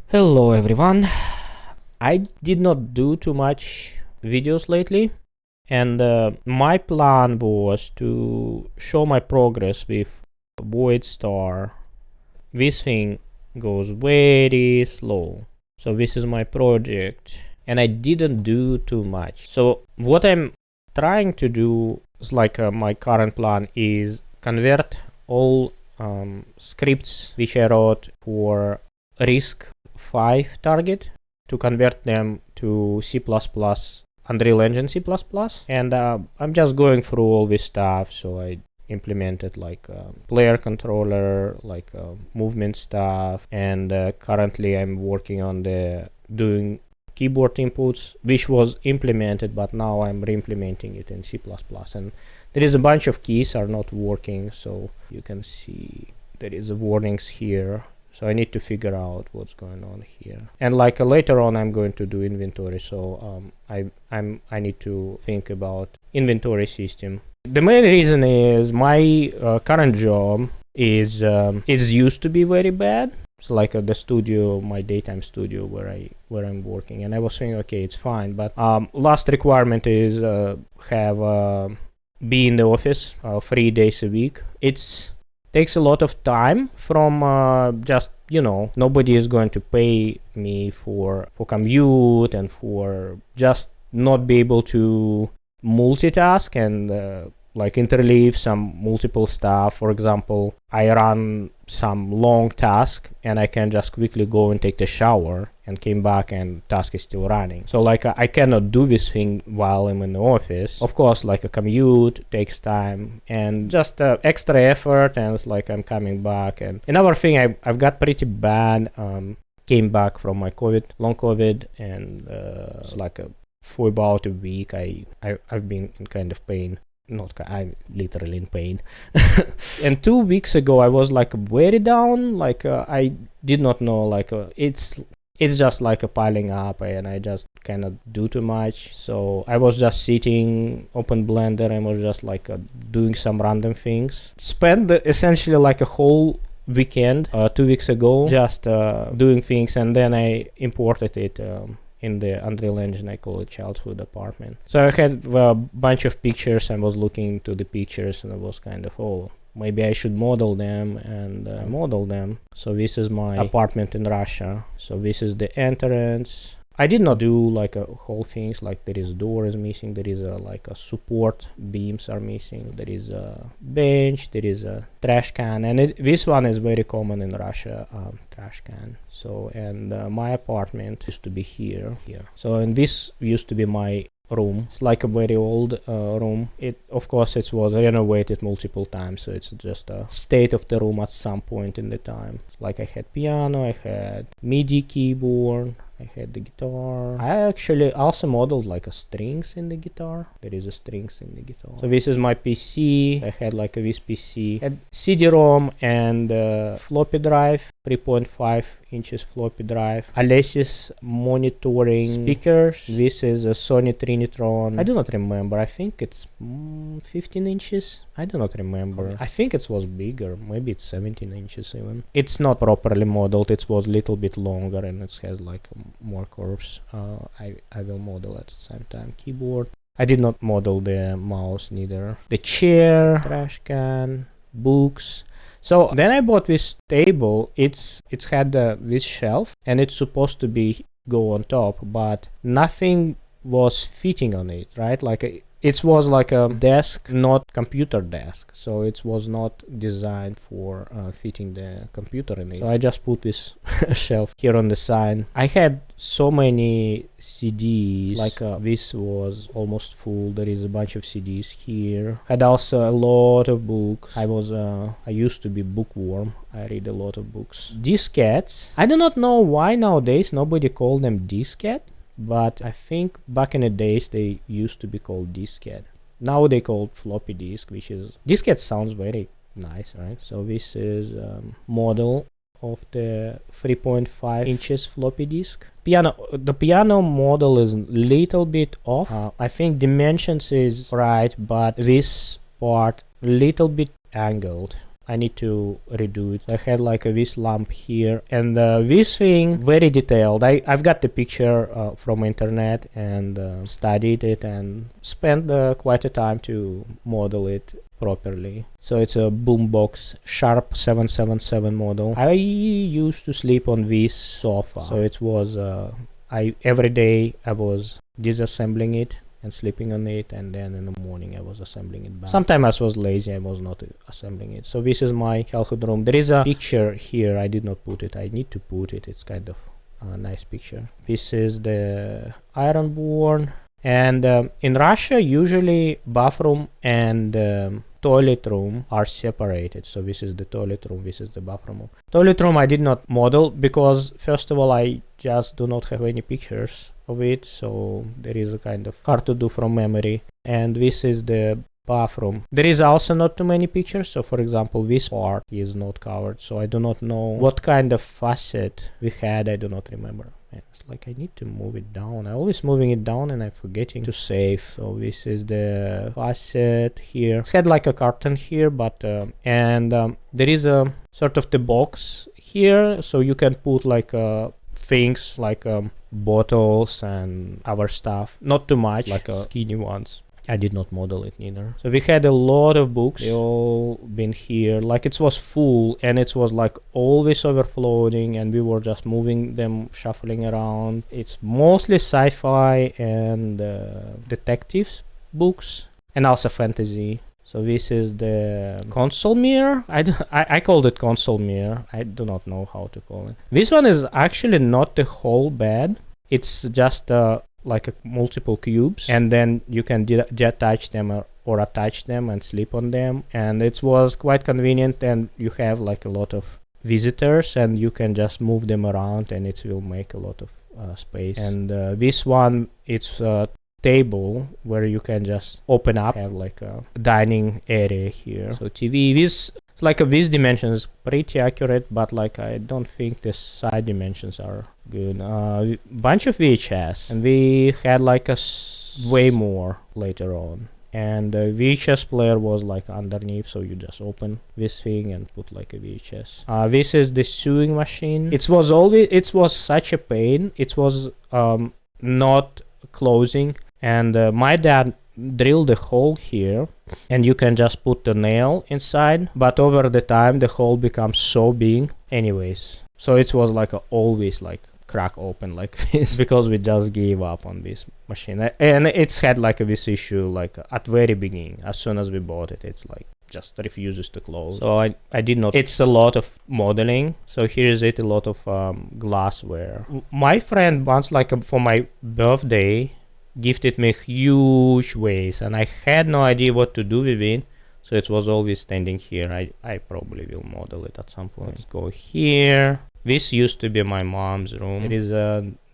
Hello everyone. I did not do too much videos lately, and my plan was to show my progress with Void Star. This thing goes very slow, so this is my project, and I didn't do too much. So what I'm trying to do is my current plan is convert all scripts which I wrote for risk 5 target to convert them to C++, Unreal Engine C++, and I'm just going through all this stuff. So I implemented player controller, movement stuff, and currently I'm working on the doing keyboard inputs, which was implemented, but now I'm re-implementing it in C++, and there is a bunch of keys are not working, so you can see there is a warnings here. So I need to figure out what's going on here. And later on, I'm going to do inventory. So I need to think about inventory system. The main reason is my current job is used to be very bad. So the studio, my daytime studio where I'm working, and I was saying, okay, it's fine, but last requirement is be in the office 3 days a week. It's takes a lot of time from just nobody is going to pay me for commute and for just not be able to multitask and interleave some multiple stuff. For example, I run some long task and I can just quickly go and take the shower and came back and task is still running. So I cannot do this thing while I'm in the office. Of course, a commute takes time and just extra effort, and it's I'm coming back. And another thing, I've got pretty bad came back from my long COVID, and it's for about a week I've been in kind of pain. I'm literally in pain. And 2 weeks ago I was very down. I did not know it's just a piling up, and I just cannot do too much. So I was just sitting, open Blender, and was just doing some random things. Spent essentially a whole weekend 2 weeks ago just doing things, and then I imported it in the Unreal Engine. I call it childhood apartment. So I had a bunch of pictures and was looking to the pictures, and I was kind of, oh, maybe I should model them, and model them. So this is my apartment in Russia. So this is the entrance. I did not do a whole things, there is door is missing, there is a support beams are missing, there is a bench, there is a trash can, and this one is very common in Russia, trash can. So and my apartment used to be here. So and this used to be my room. It's a very old room. Of course it was renovated multiple times, so it's just a state of the room at some point in the time. I had piano, I had MIDI keyboard, I had the guitar. I actually also modeled a strings in the guitar. There is a strings in the guitar. So this is my PC. I had this PC. Had CD-ROM and floppy drive, 3.5 inches floppy drive. Alesis monitoring speakers. This is a Sony Trinitron. I do not remember. I think it's 15 inches. I do not remember. I think it was bigger. Maybe it's 17 inches even. It's not properly modeled. It was a little bit longer, and it has more curves. I will model at the same time. Keyboard. I did not model the mouse neither. The chair, trash can, books. So then I bought this table. It's had this shelf, and it's supposed to go on top, but nothing was fitting on it, right? It was a desk, not computer desk, so it was not designed for fitting the computer in it. So I just put this shelf here on the side. I had so many CDs, this was almost full. There is a bunch of CDs here. Had also a lot of books. I used to be bookworm. I read a lot of books. Diskettes. I do not know why nowadays nobody call them diskette. But I think back in the days they used to be called diskette. Now they call floppy disk, which is diskette sounds very nice, right? So this is model of the 3.5 inches floppy disk. The piano model is a little bit off. I think dimensions is right, but this part little bit angled. I need to redo it. I had like a this lamp here, and this thing very detailed. I've got the picture from internet and studied it and spent quite a time to model it properly. So it's a boombox Sharp 777 model. I used to sleep on this sofa, so it was every day I was disassembling it and sleeping on it, and then in the morning I was assembling it back. Sometimes I was lazy, I was not assembling it. So this is my childhood room. There is a picture here, I did not put it, I need to put it. It's kind of a nice picture. This is the iron board. And in Russia, usually bathroom and toilet room are separated. So this is the toilet room, this is the bathroom. Toilet room I did not model because, first of all, I just do not have any pictures of it, so there is a kind of hard to do from memory. And this is the bathroom. There is also not too many pictures, so for example this part is not covered, so I do not know what kind of faucet we had. I do not remember. It's like I need to move it down. I always moving it down and I'm forgetting to save. So this is the faucet here. It's had like a curtain here, but there is a sort of the box here, so you can put like things like bottles and other stuff, not too much, like skinny ones. I did not model it neither. So we had a lot of books. They all been here. Like it was full and it was like always overflowing, and we were just moving them, shuffling around. It's mostly sci-fi and detectives books, and also fantasy. So this is the console mirror. I called it console mirror. I do not know how to call it. This one is actually not the whole bed. It's just like multiple cubes, and then you can detach them or attach them and sleep on them, and it was quite convenient. And you have like a lot of visitors and you can just move them around and it will make a lot of space. And this one, it's a table where you can just open up, have like a dining area here. So TV, this it's like this dimension is pretty accurate, but like I don't think the side dimensions are good. Bunch of VHS, and we had like way more later on. And the VHS player was like underneath, so you just open this thing and put like a VHS. This is the sewing machine. It was such a pain. It was not closing, and my dad drilled a hole here, and you can just put the nail inside, but over the time the hole becomes so big anyways, so it was like always like crack open like this because we just gave up on this machine. And it's had like this issue like at very beginning. As soon as we bought it, it's like just refuses to close. So I did not. It's a lot of modeling. So here is it, a lot of glassware. My friend once, like for my birthday, gifted me a huge vase, and I had no idea what to do with it, so it was always standing here. I probably will model it at some point. Let's go here. This used to be my mom's room. It is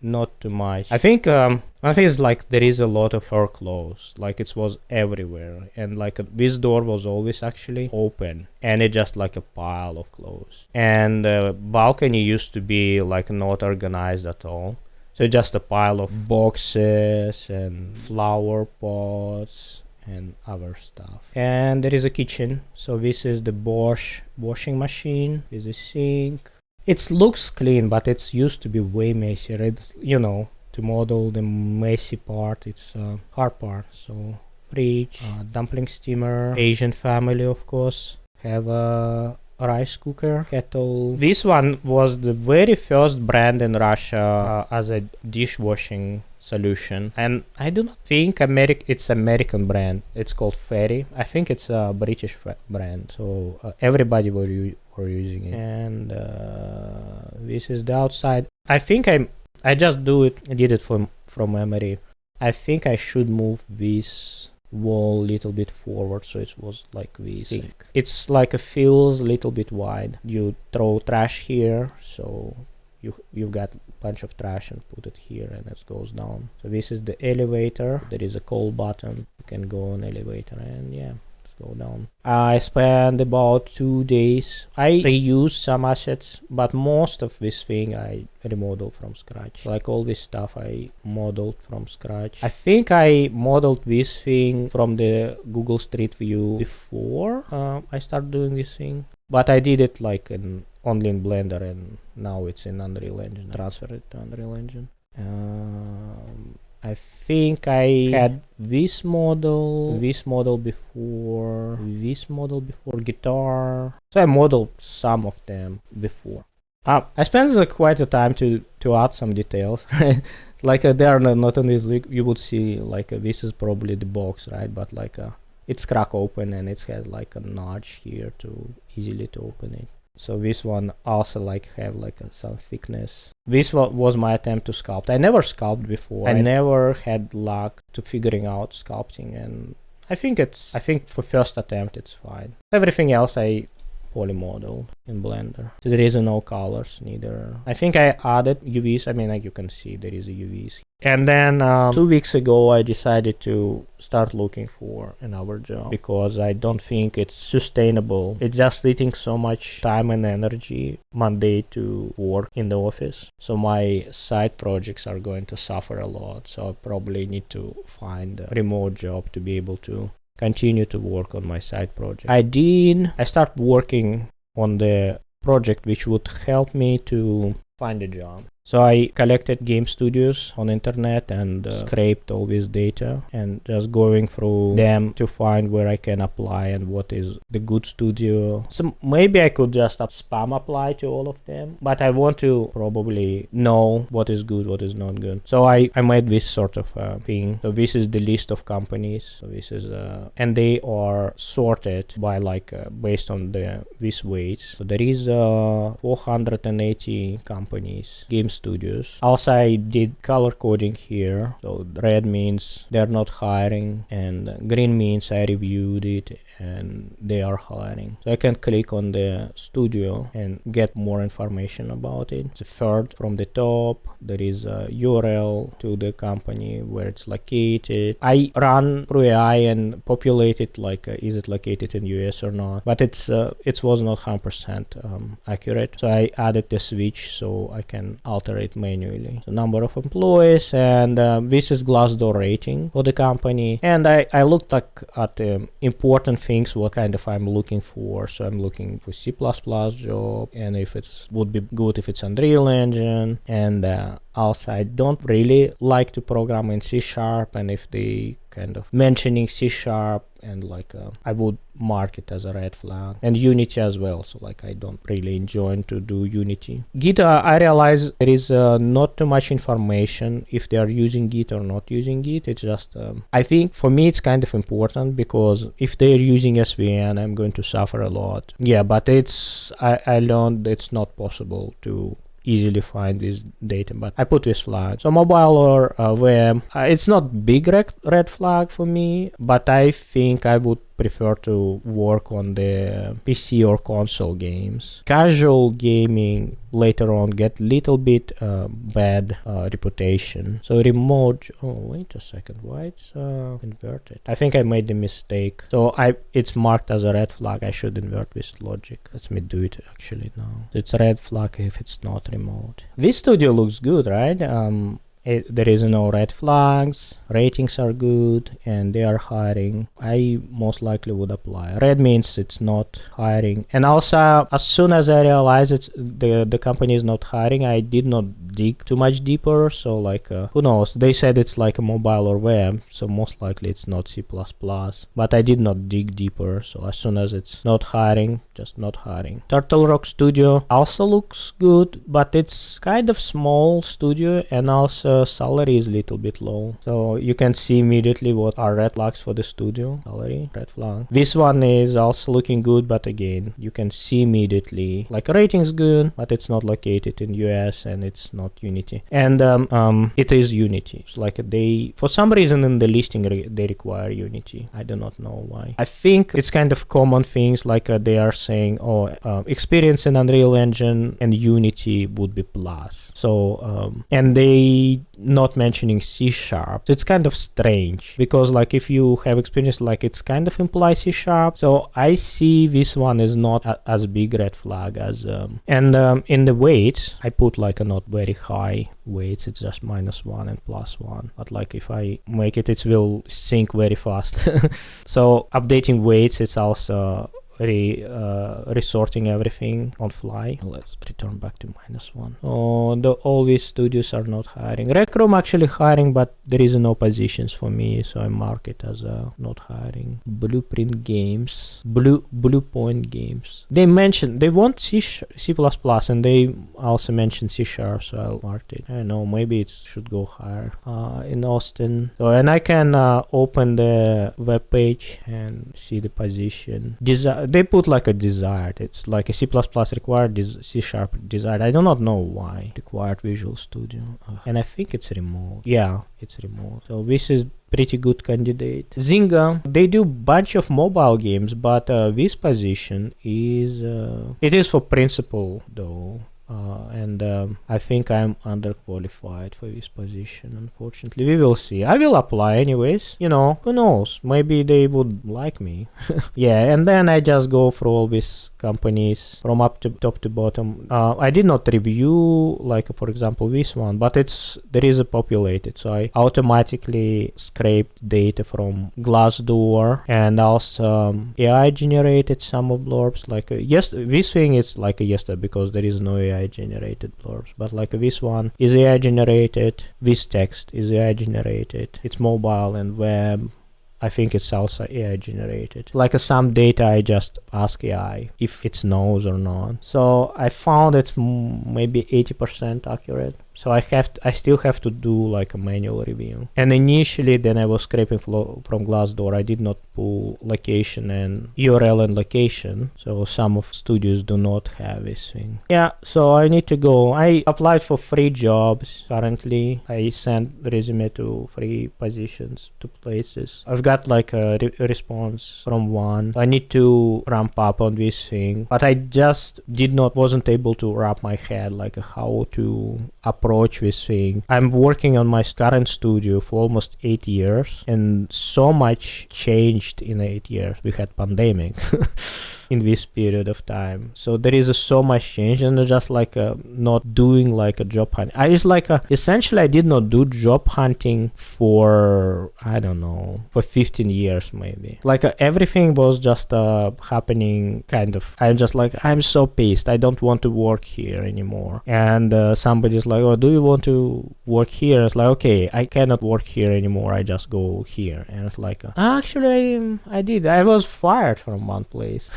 not too much. I think one thing is like there is a lot of her clothes, like it was everywhere, and like this door was always actually open, and it just like a pile of clothes. And the balcony used to be like not organized at all. So just a pile of boxes and flower pots and other stuff. And there is a kitchen. So this is the Bosch washing machine. This is a sink. It looks clean, but it's used to be way messier. It's, you know, to model the messy part, it's a hard part. So fridge, dumpling steamer, Asian family, of course. Have a rice cooker, kettle. This one was the very first brand in Russia as a dishwashing solution, and I do not think it's American brand. It's called Fairy. I think it's a British brand, so everybody were using it. And this is the outside. I think I just did it from memory. I think I should move this wall a little bit forward, so it was like this. It's like a feels a little bit wide. You throw trash here, so you've got a bunch of trash and put it here, and it goes down. So this is the elevator. There is a call button. You can go on elevator, and yeah, go down. I spent about 2 days. I reused some assets, but most of this thing I remodeled from scratch. Like all this stuff I modeled from scratch. I think I modeled this thing from the Google Street View before I started doing this thing. but I did it like only in Blender, and now it's in Unreal Engine. Transfer it to Unreal Engine. I think I had this model before guitar. So I modeled some of them before. I spent quite a time to add some details. Like there are not on this look, you would see like this is probably the box, right? But like it's crack open and it has like a notch here to easily to open it. So this one also like have like some thickness. This was my attempt to sculpt. I never sculpted before. I never had luck to figuring out sculpting, and I think for first attempt it's fine. Everything else I polymodeled in Blender. So there is no colors neither. I think I added UVs. I mean, like you can see there is a UVs. And then 2 weeks ago I decided to start looking for another job because I don't think it's sustainable. It's just eating so much time and energy Monday to work in the office. So my side projects are going to suffer a lot. So I probably need to find a remote job to be able to continue to work on my side project. I start working on the project which would help me to find a job. So I collected game studios on internet and scraped all this data and just going through them to find where I can apply and what is the good studio. So maybe I could just spam apply to all of them, but I want to probably know what is good, what is not good. So I made this sort of thing. So this is the list of companies. So this is and they are sorted by like based on these weights. So there is 480 companies, game studios. Also I did color coding here. So red means they're not hiring and green means I reviewed it and they are hiring. So I can click on the studio and get more information about it. It's a third from the top. There is a URL to the company where it's located. I run through AI and populate it like is it located in US or not, but it was not 100% accurate. So I added the switch so I can alter it manually. The number of employees, and this is Glassdoor rating for the company. And I looked like at important things what kind of I'm looking for. So I'm looking for C++ job, and if it's would be good if it's Unreal Engine, and also I don't really like to program in C#, and if they kind of mentioning C# and like I would mark it as a red flag, and Unity as well. So like I don't really enjoy to do Unity. Git, I realize there is not too much information if they are using Git or not using Git. It's just I think for me it's kind of important because if they're using SVN I'm going to suffer a lot. Yeah, but I learned it's not possible to easily find this data, but I put this flag. So mobile or web, it's not big red flag for me, but I think I would prefer to work on the PC or console games. Casual gaming later on get little bit bad reputation. So remote, oh wait a second, why it's inverted? I think I made the mistake. So it's marked as a red flag. I should invert this logic. Let me do it actually now. It's a red flag if it's not remote. This studio looks good, right? There is no red flags, ratings are good, and they are hiring. I most likely would apply. Red means it's not hiring. And also, as soon as I realized the company is not hiring, I did not dig too much deeper. So like, who knows? They said it's like a mobile or web, so most likely it's not C++. But I did not dig deeper. So as soon as it's not hiring, just not hiring. Turtle Rock Studio also looks good, but it's kind of small studio, and also salary is a little bit low. So you can see immediately what are red flags for the studio. Salary, red flag. This one is also looking good, but again, you can see immediately like rating's good, but it's not located in US and it's not Unity. And it is Unity. It's like for some reason in the listing they require Unity. I do not know why. I think it's kind of common things like they are saying, experience in Unreal Engine and Unity would be plus. So and they not mentioning C#. So it's kind of strange because like if you have experience, like it's kind of implies C#. So I see this one is not as big red flag as and in the weights I put like a not very high weights. It's just -1 and +1, but like if I make it will sync very fast. So updating weights, it's also resorting everything on fly. Let's return back to -1. Oh, all these studios are not hiring. Rec Room actually hiring, but there is no positions for me, so I mark it as not hiring. Blueprint Games, Blue Point Games. They mentioned they want C++, and they also mentioned C#, so I'll mark it. I don't know, maybe it should go higher. In Austin. So, and I can open the web page and see the position. They put like a desired. It's like a C++ required, C# desired. I do not know why. Required Visual Studio. And I think it's remote. Yeah, it's remote. So this is pretty good candidate. Zynga, they do bunch of mobile games, but this position is it is for principal though. And I think I'm underqualified for this position, unfortunately. We will see. I will apply anyways. You know, who knows? Maybe they would like me. Yeah, and then I just go through all these companies from top to bottom. I did not review, like, for example, this one, but there is a populated, so I automatically scraped data from Glassdoor, and also AI generated some of blurbs. Like, yes, this thing is like a yesterday because there is no AI generated blurbs, but like this one is AI generated, this text is AI generated, it's mobile and web. I think it's also AI generated. Like some data I just ask AI if it knows or not. So I found it's maybe 80% accurate. So I still have to do like a manual review. And initially, then I was scraping from Glassdoor. I did not pull location and URL and location. So some of studios do not have this thing. Yeah, so I need to go. I applied for 3 jobs currently. I sent resume to 3 positions, 2 places. I've got like a response from 1. I need to ramp up on this thing, but I just wasn't able to wrap my head like how to approach this thing. I'm working on my current studio for almost 8 years, and so much changed in 8 years. We had pandemic in this period of time, so there is so much change, and just like not doing like a job hunt. Essentially I did not do job hunting for, I don't know, for 15 years maybe. Like everything was just happening kind of. I'm just like, I'm so pissed, I don't want to work here anymore, and somebody's like, oh, do you want to work here? It's like, okay, I cannot work here anymore, I just go here. And it's like, actually I was fired from one place.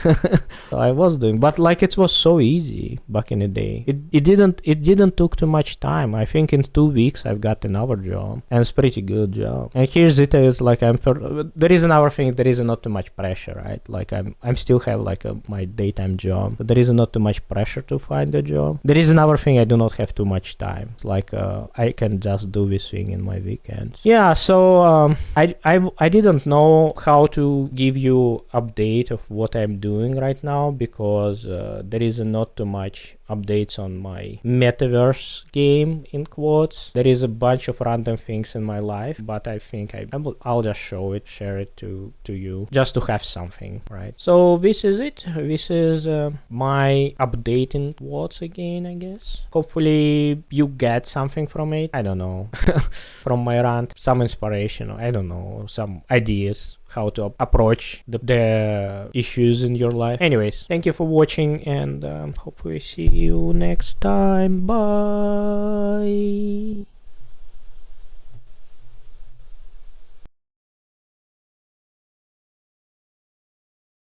So I was doing, but like it was so easy back in the day. It didn't took too much time. I think in 2 weeks I've got another job, and it's pretty good job. And here's it is like there is another thing, there is not too much pressure, right? Like I'm still have like my daytime job, but there is not too much pressure to find a job. There is another thing, I do not have too much time. It's like I can just do this thing in my weekends. Yeah, so I didn't know how to give you update of what I'm doing right now, because there is not too much updates on my metaverse game in quotes. There is a bunch of random things in my life, but I think I'll just share it to you, just to have something, right? So this is it. This is my update in quotes again, I guess. Hopefully you get something from it. I don't know. From my rant, some inspiration, I don't know, some ideas how to approach the issues in your life. Anyways, thank you for watching, and hopefully see you next time. Bye.